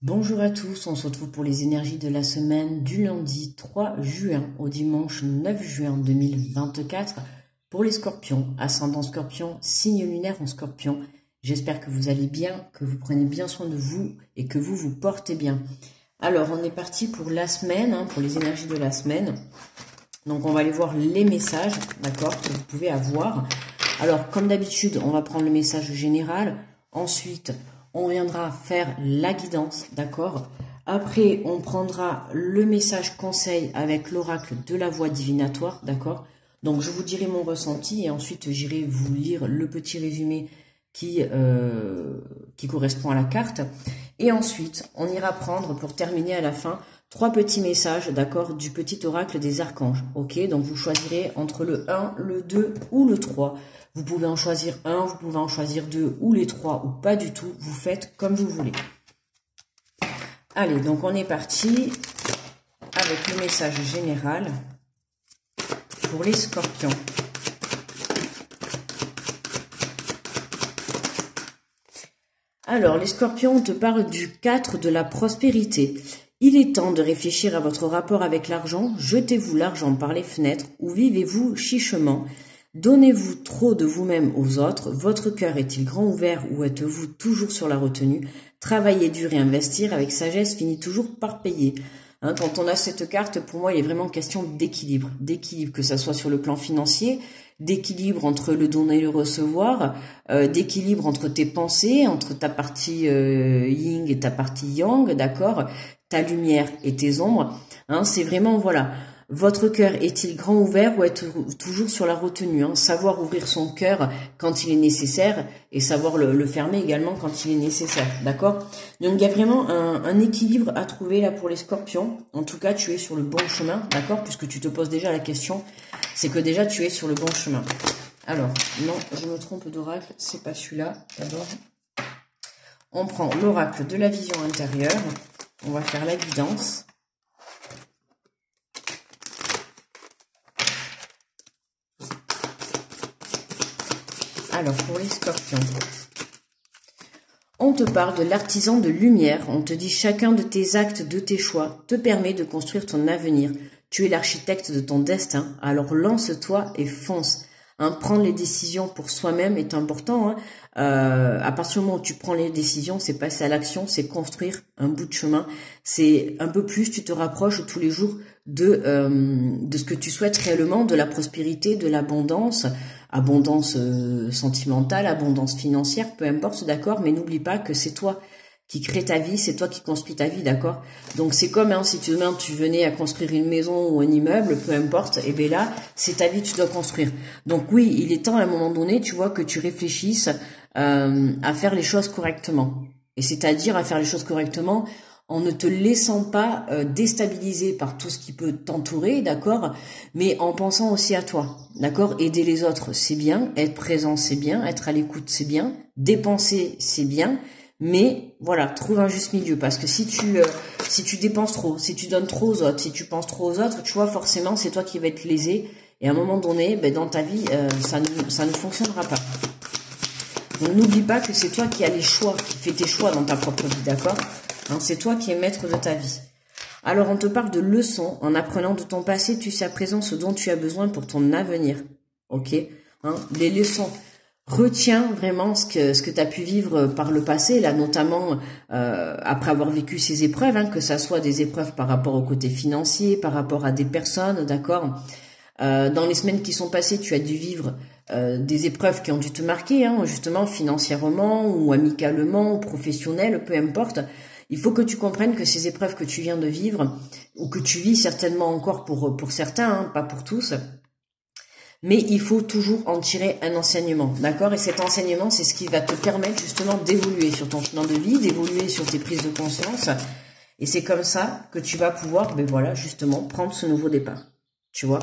Bonjour à tous, on se retrouve pour les énergies de la semaine du lundi 3 juin au dimanche 9 juin 2024 pour les scorpions, ascendant scorpion, signe lunaire en scorpion. J'espère que vous allez bien, que vous prenez bien soin de vous et que vous vous portez bien. Alors on est parti pour la semaine, pour les énergies de la semaine. Donc on va aller voir les messages, d'accord, que vous pouvez avoir. Alors comme d'habitude, on va prendre le message général, ensuite on viendra faire la guidance, d'accord. Après, on prendra le message conseil avec l'oracle de la voix divinatoire, d'accord. Donc, je vous dirai mon ressenti et ensuite, j'irai vous lire le petit résumé qui correspond à la carte. Et ensuite, on ira prendre, pour terminer à la fin, 3 petits messages, d'accord, du petit oracle des archanges, ok. Donc, vous choisirez entre le 1, le 2 ou le 3. Vous pouvez en choisir un, vous pouvez en choisir 2 ou les 3 ou pas du tout. Vous faites comme vous voulez. Allez, donc on est parti avec le message général pour les scorpions. Alors, les scorpions, on te parle du 4 de la prospérité. Il est temps de réfléchir à votre rapport avec l'argent. Jetez-vous l'argent par les fenêtres ou vivez-vous chichement. Donnez-vous trop de vous-même aux autres. Votre cœur est-il grand ouvert ou êtes-vous toujours sur la retenue? Travailler dur et investir avec sagesse finit toujours par payer. Quand on a cette carte, pour moi, il est vraiment question d'équilibre. D'équilibre, que ça soit sur le plan financier, d'équilibre entre le donner et le recevoir, d'équilibre entre tes pensées, entre ta partie yin et ta partie yang, d'accord, ta lumière et tes ombres. C'est vraiment, voilà. Votre cœur est-il grand ouvert ou êtes-vous toujours sur la retenue? Savoir ouvrir son cœur quand il est nécessaire et savoir le fermer également quand il est nécessaire, d'accord? Donc il y a vraiment un équilibre à trouver là pour les scorpions. En tout cas, tu es sur le bon chemin, d'accord? Puisque tu te poses déjà la question, c'est que déjà tu es sur le bon chemin. Alors, non, je me trompe d'oracle, c'est pas celui-là. D'abord, on prend l'oracle de la vision intérieure. On va faire la guidance. Alors, pour les scorpions, on te parle de l'artisan de lumière. On te dit chacun de tes actes, de tes choix, te permet de construire ton avenir. Tu es l'architecte de ton destin, alors lance-toi et fonce. Prendre les décisions pour soi-même est important. À partir du moment où tu prends les décisions, c'est passer à l'action, c'est construire un bout de chemin. C'est un peu plus, tu te rapproches tous les jours de ce que tu souhaites réellement, de la prospérité, de l'abondance, abondance sentimentale, abondance financière, peu importe, d'accord, mais n'oublie pas que c'est toi qui crée ta vie, c'est toi qui construis ta vie, d'accord. Donc c'est comme si demain tu venais à construire une maison ou un immeuble, peu importe, et bien là, c'est ta vie que tu dois construire. Donc oui, il est temps à un moment donné, tu vois, que tu réfléchisses à faire les choses correctement. Et c'est-à-dire à faire les choses correctement en ne te laissant pas déstabiliser par tout ce qui peut t'entourer, d'accord, mais en pensant aussi à toi, d'accord. Aider les autres, c'est bien, être présent, c'est bien, être à l'écoute, c'est bien, dépenser, c'est bien, mais voilà, trouve un juste milieu, parce que si tu dépenses trop, si tu donnes trop aux autres, si tu penses trop aux autres, tu vois, forcément, c'est toi qui vas être lésé, et à un moment donné, dans ta vie, ça ne fonctionnera pas. Donc n'oublie pas que c'est toi qui as les choix, qui fais tes choix dans ta propre vie, d'accord. C'est toi qui es maître de ta vie. Alors on te parle de leçons. En apprenant de ton passé, tu sais à présent ce dont tu as besoin pour ton avenir. Ok, les leçons. Retiens vraiment ce que tu as pu vivre par le passé, là notamment après avoir vécu ces épreuves, que ça soit des épreuves par rapport au côté financier, par rapport à des personnes, d'accord. Dans les semaines qui sont passées, tu as dû vivre des épreuves qui ont dû te marquer, justement financièrement ou amicalement ou professionnel, peu importe. Il faut que tu comprennes que ces épreuves que tu viens de vivre, ou que tu vis certainement encore pour certains, pas pour tous, mais il faut toujours en tirer un enseignement, d'accord. Et cet enseignement, c'est ce qui va te permettre justement d'évoluer sur ton chemin de vie, d'évoluer sur tes prises de conscience. Et c'est comme ça que tu vas pouvoir, voilà, justement, prendre ce nouveau départ. Tu vois,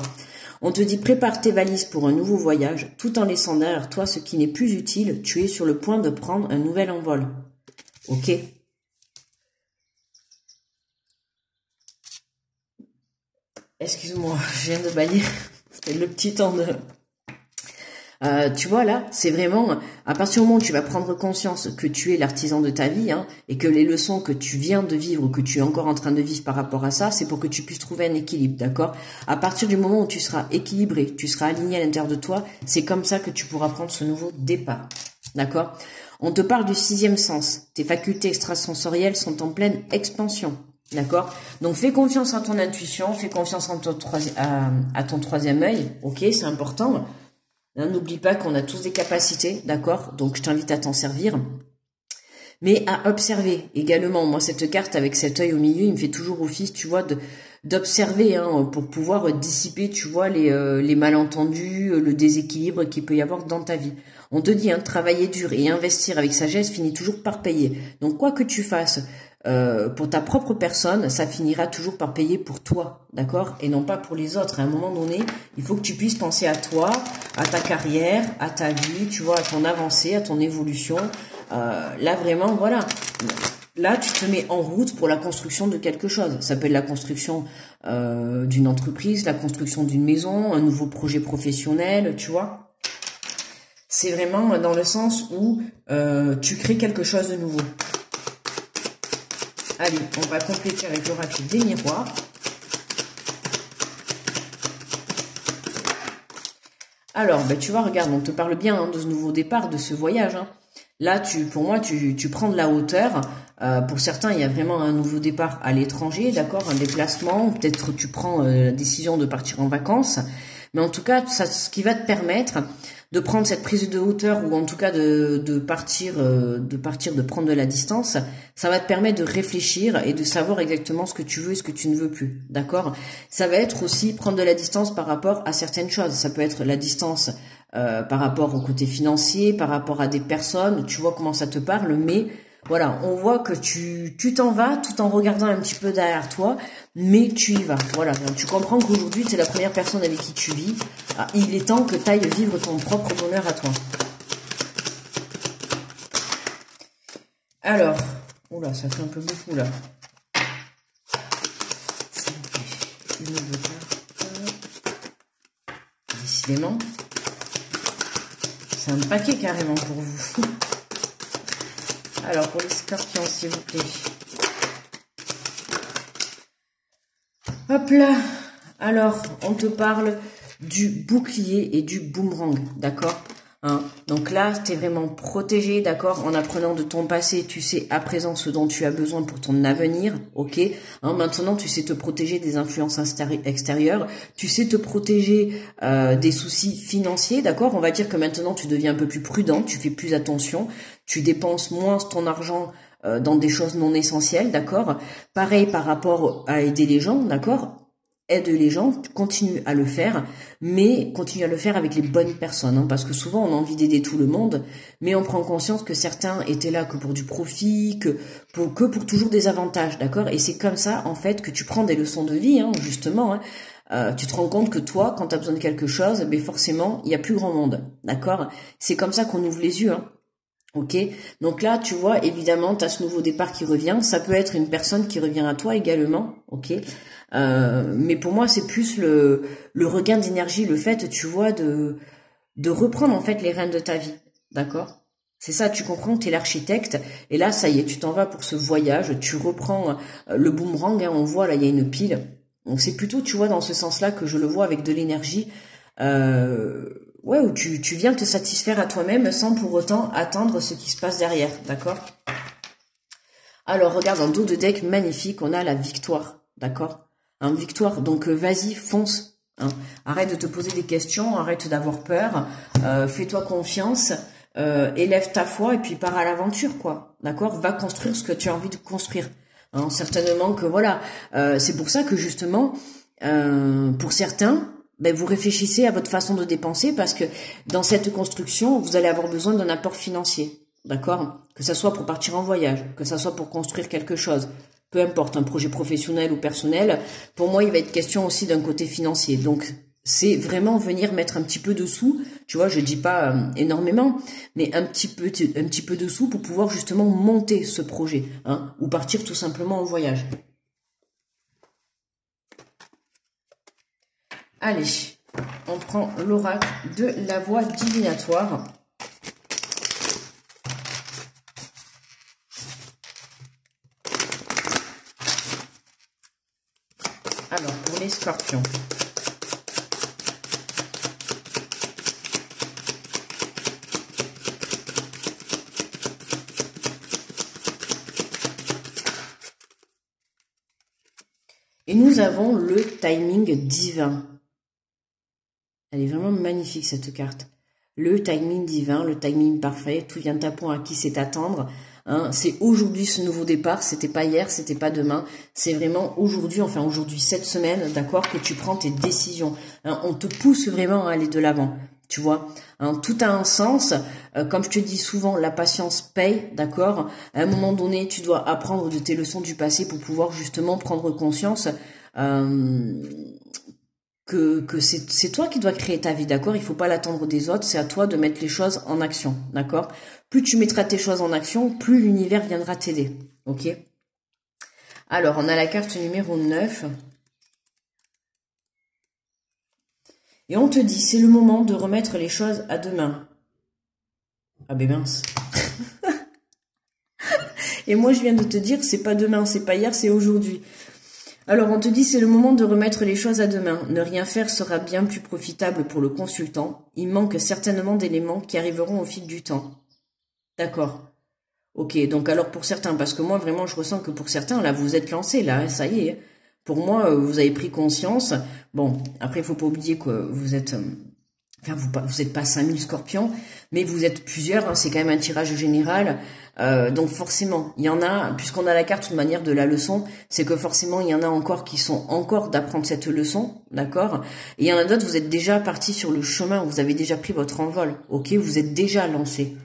on te dit prépare tes valises pour un nouveau voyage, tout en laissant derrière toi ce qui n'est plus utile. Tu es sur le point de prendre un nouvel envol. Ok. Excuse-moi, je viens de bâillir. C'était le petit temps de... Tu vois là, c'est vraiment à partir du moment où tu vas prendre conscience que tu es l'artisan de ta vie, hein, et que les leçons que tu viens de vivre ou que tu es encore en train de vivre par rapport à ça, c'est pour que tu puisses trouver un équilibre, d'accord? À partir du moment où tu seras équilibré, tu seras aligné à l'intérieur de toi, c'est comme ça que tu pourras prendre ce nouveau départ, d'accord? On te parle du sixième sens. Tes facultés extrasensorielles sont en pleine expansion. D'accord? Donc fais confiance à ton intuition, fais confiance à ton troisième œil, ok, c'est important. N'oublie pas qu'on a tous des capacités, d'accord? Donc je t'invite à t'en servir. Mais à observer également. Moi, cette carte avec cet œil au milieu, il me fait toujours office, tu vois, d'observer, hein, pour pouvoir dissiper, tu vois, les malentendus, le déséquilibre qu'il peut y avoir dans ta vie. On te dit, hein, travailler dur et investir avec sagesse finit toujours par payer. Donc quoi que tu fasses pour ta propre personne, ça finira toujours par payer pour toi, d'accord? Et non pas pour les autres. À un moment donné, il faut que tu puisses penser à toi, à ta carrière, à ta vie, tu vois, à ton avancée, à ton évolution. Là, vraiment, voilà. Là, tu te mets en route pour la construction de quelque chose. Ça peut être la construction d'une entreprise, la construction d'une maison, un nouveau projet professionnel, tu vois. C'est vraiment dans le sens où tu crées quelque chose de nouveau. Allez, on va compléter avec l'oracle des miroirs. Alors, ben, tu vois, regarde, on te parle bien, hein, de ce nouveau départ, de ce voyage, hein. Là, pour moi, tu prends de la hauteur. Pour certains, il y a vraiment un nouveau départ à l'étranger, d'accord, un déplacement. Peut-être tu prends la décision de partir en vacances. Mais en tout cas, ce qui va te permettre de prendre cette prise de hauteur, ou en tout cas de partir, de prendre de la distance, ça va te permettre de réfléchir et de savoir exactement ce que tu veux et ce que tu ne veux plus, d'accord? Ça va être aussi prendre de la distance par rapport à certaines choses. Ça peut être la distance par rapport au côté financier, par rapport à des personnes, tu vois comment ça te parle, mais voilà, on voit que tu t'en vas tout en regardant un petit peu derrière toi, mais tu y vas. Voilà, donc tu comprends qu'aujourd'hui, tu es la première personne avec qui tu vis. Ah, il est temps que tu ailles vivre ton propre bonheur à toi. Alors, oula, ça fait un peu beaucoup là. Une nouvelle carte. Décidément. C'est un paquet carrément pour vous. Alors, pour les scorpions, s'il vous plaît. Hop là. Alors, on te parle du bouclier et du boomerang, d'accord, hein? Donc là, tu es vraiment protégé, d'accord, en apprenant de ton passé, tu sais à présent ce dont tu as besoin pour ton avenir, ok, hein? Maintenant, tu sais te protéger des influences extérieures, tu sais te protéger des soucis financiers, d'accord. On va dire que maintenant, tu deviens un peu plus prudent, tu fais plus attention, tu dépenses moins ton argent dans des choses non essentielles, d'accord. Pareil par rapport à aider les gens, d'accord. Aide les gens, continue à le faire, mais continue à le faire avec les bonnes personnes, hein, parce que souvent on a envie d'aider tout le monde, mais on prend conscience que certains étaient là que pour du profit, que pour toujours des avantages, d'accord. Et c'est comme ça en fait que tu prends des leçons de vie, hein, justement, hein. Tu te rends compte que toi, quand tu as besoin de quelque chose, ben forcément, il y a plus grand monde, d'accord. C'est comme ça qu'on ouvre les yeux, hein. Ok, donc là, tu vois, évidemment, tu as ce nouveau départ qui revient. Ça peut être une personne qui revient à toi également, ok. Mais pour moi, c'est plus le regain d'énergie, le fait, tu vois, de reprendre en fait les rênes de ta vie, d'accord. C'est ça, tu comprends que tu es l'architecte, et là, ça y est, tu t'en vas pour ce voyage, tu reprends le boomerang, hein, on voit, là, il y a une pile. Donc c'est plutôt, tu vois, dans ce sens-là que je le vois avec de l'énergie. Ouais, où tu viens te satisfaire à toi-même sans pour autant attendre ce qui se passe derrière, d'accord. Alors, regarde, en dos de deck magnifique, on a la victoire, d'accord, hein, victoire, donc vas-y, fonce, hein. Arrête de te poser des questions, arrête d'avoir peur, fais-toi confiance, élève ta foi et puis pars à l'aventure, quoi, d'accord, va construire ce que tu as envie de construire, hein. Certainement que, voilà, c'est pour ça que justement, pour certains, ben, vous réfléchissez à votre façon de dépenser parce que dans cette construction, vous allez avoir besoin d'un apport financier, d'accord? Que ça soit pour partir en voyage, que ça soit pour construire quelque chose, peu importe, un projet professionnel ou personnel, pour moi, il va être question aussi d'un côté financier. Donc, c'est vraiment venir mettre un petit peu de sous, tu vois, je dis pas énormément, mais un petit peu de sous pour pouvoir justement monter ce projet, hein, ou partir tout simplement en voyage. Allez, On prend l'oracle de la voie divinatoire. Alors, pour les scorpions. Et nous avons le timing divin. Elle est vraiment magnifique cette carte. Le timing divin, le timing parfait, tout vient à point à qui c'est attendre. Hein, c'est aujourd'hui ce nouveau départ, c'était pas hier, c'était pas demain. C'est vraiment aujourd'hui, enfin aujourd'hui, cette semaine, d'accord, que tu prends tes décisions. Hein, on te pousse vraiment à aller de l'avant. Tu vois, hein, tout a un sens. Comme je te dis souvent, la patience paye, d'accord. À un moment donné, tu dois apprendre de tes leçons du passé pour pouvoir justement prendre conscience que c'est toi qui dois créer ta vie, d'accord. Il faut pas l'attendre des autres, c'est à toi de mettre les choses en action, d'accord. Plus tu mettras tes choses en action, plus l'univers viendra t'aider, ok. Alors, on a la carte numéro 9. Et on te dit, c'est le moment de remettre les choses à demain. Ah ben mince. Et moi, je viens de te dire, c'est pas demain, c'est pas hier, c'est aujourd'hui. Alors, on te dit, c'est le moment de remettre les choses à demain. Ne rien faire sera bien plus profitable pour le consultant. Il manque certainement d'éléments qui arriveront au fil du temps. D'accord. Ok, donc alors pour certains, parce que moi, vraiment, je ressens que pour certains, là, vous êtes lancés, là, ça y est. Pour moi, vous avez pris conscience. Bon, après, il faut pas oublier que vous êtes... Enfin, vous n'êtes pas 5000 scorpions, mais vous êtes plusieurs, hein, c'est quand même un tirage général. Donc forcément, il y en a, puisqu'on a la carte de manière de la leçon, c'est que forcément, il y en a encore qui sont encore d'apprendre cette leçon, d'accord. Et il y en a d'autres, vous êtes déjà partis sur le chemin, vous avez déjà pris votre envol, ok, vous êtes déjà lancé.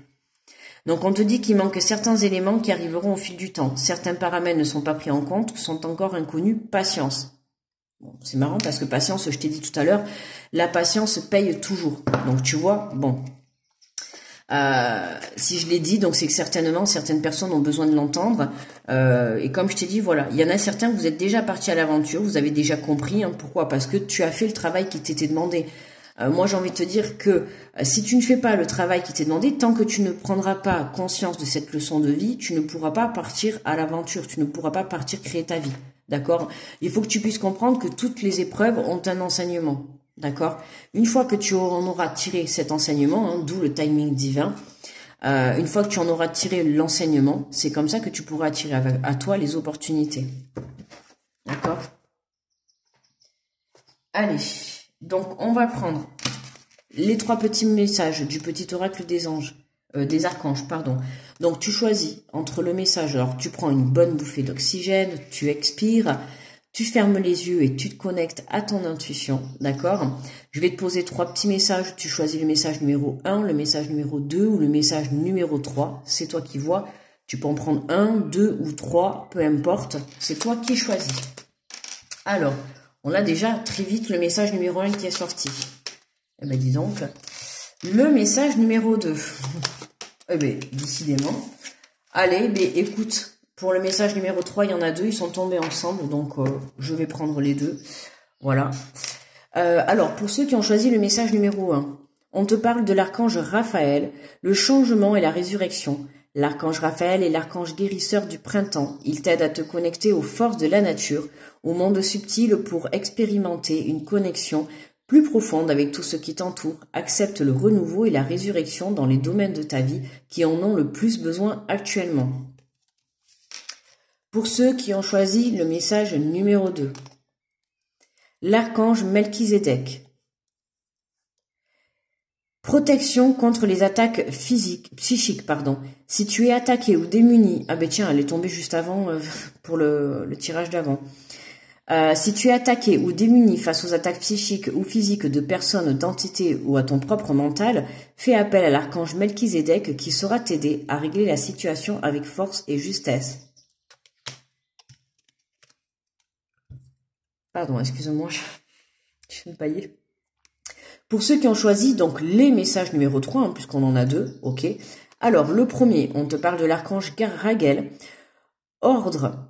Donc on te dit qu'il manque certains éléments qui arriveront au fil du temps. Certains paramètres ne sont pas pris en compte, sont encore inconnus, patience. Bon, c'est marrant parce que patience, je t'ai dit tout à l'heure, la patience paye toujours. Donc tu vois, bon, si je l'ai dit, donc c'est que certainement certaines personnes ont besoin de l'entendre. Et comme je t'ai dit, voilà, il y en a certains, vous êtes déjà partis à l'aventure, vous avez déjà compris. Hein, pourquoi? Parce que tu as fait le travail qui t'était demandé. Moi, j'ai envie de te dire que si tu ne fais pas le travail qui t'est demandé, tant que tu ne prendras pas conscience de cette leçon de vie, tu ne pourras pas partir à l'aventure, tu ne pourras pas partir créer ta vie. D'accord? Il faut que tu puisses comprendre que toutes les épreuves ont un enseignement. D'accord? Une fois que tu en auras tiré cet enseignement, hein, d'où le timing divin, une fois que tu en auras tiré l'enseignement, c'est comme ça que tu pourras attirer à toi les opportunités. D'accord? Allez, donc on va prendre les 3 petits messages du petit oracle des anges, des archanges, pardon. Donc tu choisis entre le message, alors tu prends une bonne bouffée d'oxygène, tu expires, tu fermes les yeux et tu te connectes à ton intuition, d'accord? Je vais te poser 3 petits messages, tu choisis le message numéro 1, le message numéro 2 ou le message numéro 3, c'est toi qui vois. Tu peux en prendre 1, 2 ou 3, peu importe, c'est toi qui choisis. Alors, on a déjà très vite le message numéro 1 qui est sorti. Eh ben dis donc, le message numéro 2. Eh ben, décidément. Allez, ben écoute, pour le message numéro 3, il y en a 2, ils sont tombés ensemble, donc je vais prendre les 2. Voilà. Alors, pour ceux qui ont choisi le message numéro 1, on te parle de l'archange Raphaël, le changement et la résurrection. L'archange Raphaël est l'archange guérisseur du printemps. Il t'aide à te connecter aux forces de la nature, au monde subtil pour expérimenter une connexion plus profonde avec tout ce qui t'entoure. Accepte le renouveau et la résurrection dans les domaines de ta vie qui en ont le plus besoin actuellement. Pour ceux qui ont choisi le message numéro 2, l'archange Melchizedek. Protection contre les attaques psychiques, pardon. Si tu es attaqué ou démuni, ah ben tiens, elle est tombée juste avant pour le tirage d'avant. Si tu es attaqué ou démuni face aux attaques psychiques ou physiques de personnes, d'entités ou à ton propre mental, fais appel à l'archange Melchizedek qui saura t'aider à régler la situation avec force et justesse. Pardon, excusez-moi, je viens de pailler. Pour ceux qui ont choisi donc les messages numéro 3, hein, puisqu'on en a 2, ok. Alors, le premier, on te parle de l'archange Raguel, ordre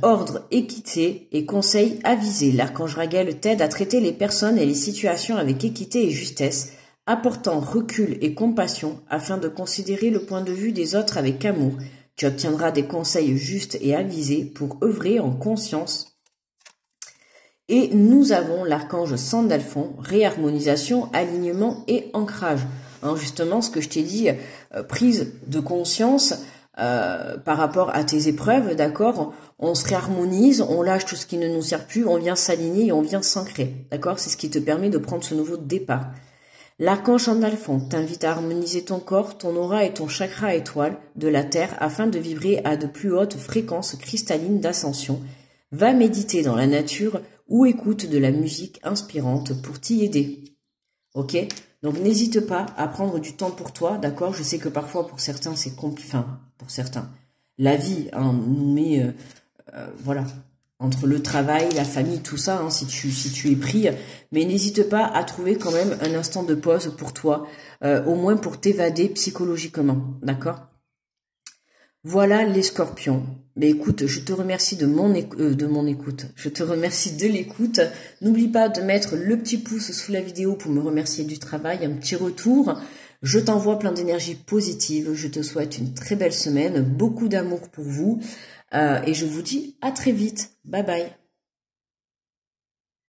ordre, équité et conseil avisé. L'archange Raguel t'aide à traiter les personnes et les situations avec équité et justesse, apportant recul et compassion afin de considérer le point de vue des autres avec amour. Tu obtiendras des conseils justes et avisés pour œuvrer en conscience. Et nous avons l'archange Sandalphon, réharmonisation, alignement et ancrage. Hein, justement, ce que je t'ai dit, prise de conscience par rapport à tes épreuves, d'accord? On se réharmonise, on lâche tout ce qui ne nous sert plus, on vient s'aligner et on vient s'ancrer, d'accord? C'est ce qui te permet de prendre ce nouveau départ. L'archange Sandalphon t'invite à harmoniser ton corps, ton aura et ton chakra étoile de la Terre afin de vibrer à de plus hautes fréquences cristallines d'ascension. Va méditer dans la nature ou écoute de la musique inspirante pour t'y aider. Ok? Donc n'hésite pas à prendre du temps pour toi, d'accord? Je sais que parfois pour certains c'est compliqué, enfin pour certains, la vie nous met, voilà, entre le travail, la famille, tout ça, hein, si tu es pris, mais n'hésite pas à trouver quand même un instant de pause pour toi, au moins pour t'évader psychologiquement, d'accord? Voilà les scorpions. Mais écoute, je te remercie de mon écoute. Je te remercie de l'écoute. N'oublie pas de mettre le petit pouce sous la vidéo pour me remercier du travail, un petit retour. Je t'envoie plein d'énergie positive. Je te souhaite une très belle semaine, beaucoup d'amour pour vous. Et je vous dis à très vite. Bye bye.